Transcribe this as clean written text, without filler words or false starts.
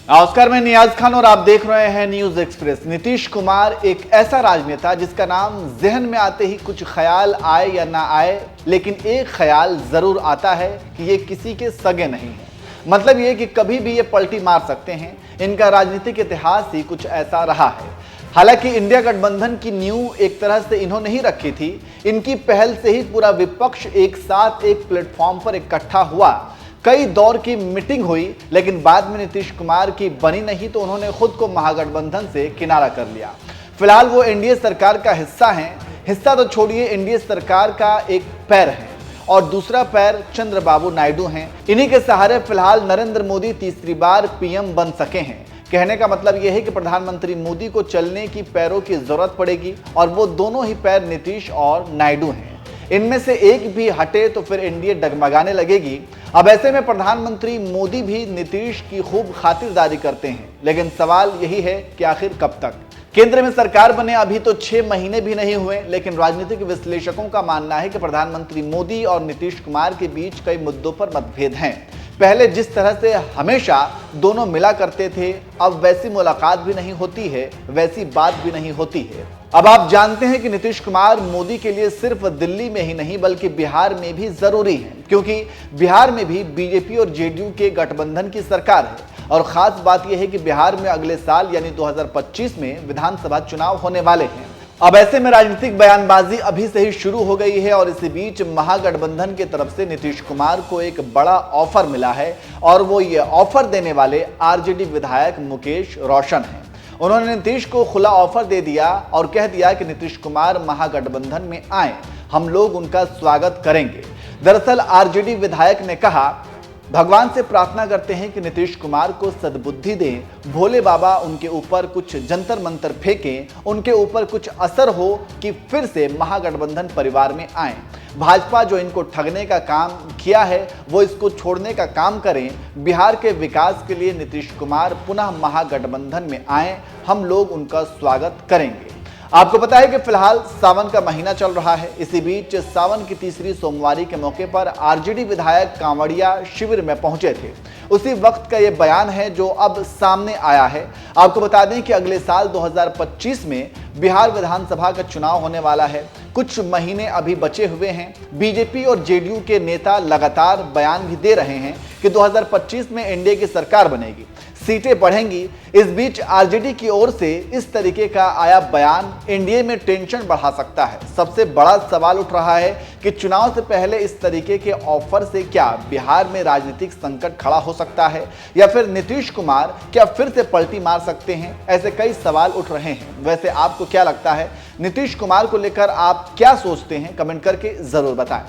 नमस्कार, मैं नियाज खान और आप देख रहे हैं न्यूज एक्सप्रेस। नीतीश कुमार एक ऐसा राजनेता जिसका नाम जहन में आते ही कुछ ख्याल आए या ना आए, लेकिन एक ख्याल जरूर आता है कि ये किसी के सगे नहीं है। मतलब ये कि कभी भी ये पलटी मार सकते हैं। इनका राजनीतिक इतिहास ही कुछ ऐसा रहा है। हालांकि इंडिया गठबंधन की नींव एक तरह से इन्होंने ही रखी थी। इनकी पहल से ही पूरा विपक्ष एक साथ एक प्लेटफॉर्म पर इकट्ठा हुआ। कई दौर की मीटिंग हुई, लेकिन बाद में नीतीश कुमार की बनी नहीं तो उन्होंने खुद को महागठबंधन से किनारा कर लिया। फिलहाल वो एनडीए सरकार का हिस्सा हैं। हिस्सा तो छोड़िए, एनडीए सरकार का एक पैर है और दूसरा पैर चंद्रबाबू नायडू हैं। इन्हीं के सहारे फिलहाल नरेंद्र मोदी तीसरी बार पीएम बन सके हैं। कहने का मतलब यह है कि प्रधानमंत्री मोदी को चलने की पैरों की जरूरत पड़ेगी और वो दोनों ही पैर नीतीश और नायडू हैं। इनमें से एक भी हटे तो फिर एनडीए डगमगाने लगेगी। अब ऐसे में प्रधानमंत्री मोदी भी नीतीश की खूब खातिरदारी करते हैं, लेकिन सवाल यही है कि आखिर कब तक। केंद्र में सरकार बने अभी तो 6 महीने भी नहीं हुए, लेकिन राजनीतिक विश्लेषकों का मानना है कि प्रधानमंत्री मोदी और नीतीश कुमार के बीच कई मुद्दों पर मतभेद हैं। पहले जिस तरह से हमेशा दोनों मिला करते थे, अब वैसी मुलाकात भी नहीं होती है, वैसी बात भी नहीं होती है। अब आप जानते हैं कि नीतीश कुमार मोदी के लिए सिर्फ दिल्ली में ही नहीं बल्कि बिहार में भी जरूरी है, क्योंकि बिहार में भी बीजेपी और जेडीयू के गठबंधन की सरकार है। और खास बात यह है कि बिहार में अगले साल यानी 2025 में विधानसभा चुनाव होने वाले हैं। अब ऐसे में राजनीतिक बयानबाजी अभी से ही शुरू हो गई है और इसी बीच महागठबंधन की तरफ से नीतीश कुमार को एक बड़ा ऑफर मिला है और वो ये ऑफर देने वाले आरजेडी विधायक मुकेश रोशन हैं। उन्होंने नीतीश को खुला ऑफर दे दिया और कह दिया कि नीतीश कुमार महागठबंधन में आए, हम लोग उनका स्वागत करेंगे। दरअसल आरजेडी विधायक ने कहा, भगवान से प्रार्थना करते हैं कि नीतीश कुमार को सद्बुद्धि दें, भोले बाबा उनके ऊपर कुछ जंतर मंतर फेंकें, उनके ऊपर कुछ असर हो कि फिर से महागठबंधन परिवार में आए। भाजपा जो इनको ठगने का काम किया है वो इसको छोड़ने का काम करें। बिहार के विकास के लिए नीतीश कुमार पुनः महागठबंधन में आए, हम लोग उनका स्वागत करेंगे। आपको पता है कि फिलहाल सावन का महीना चल रहा है। इसी बीच सावन की तीसरी सोमवारी के मौके पर आरजेडी विधायक कांवड़िया शिविर में पहुंचे थे। उसी वक्त का ये बयान है जो अब सामने आया है। आपको बता दें कि अगले साल 2025 में बिहार विधानसभा का चुनाव होने वाला है। कुछ महीने अभी बचे हुए हैं। बीजेपी और जेडीयू के नेता लगातार बयान भी दे रहे हैं कि 2025 में एनडीए की सरकार बनेगी, सीटें बढ़ेंगी। इस बीच आरजेडी की ओर से इस तरीके का आया बयान एनडीए में टेंशन बढ़ा सकता है। सबसे बड़ा सवाल उठ रहा है कि चुनाव से पहले इस तरीके के ऑफर से क्या बिहार में राजनीतिक संकट खड़ा हो सकता है या फिर नीतीश कुमार क्या फिर से पलटी मार सकते हैं। ऐसे कई सवाल उठ रहे हैं। वैसे आपको क्या लगता है, नीतीश कुमार को लेकर आप क्या सोचते हैं, कमेंट करके जरूर बताएं।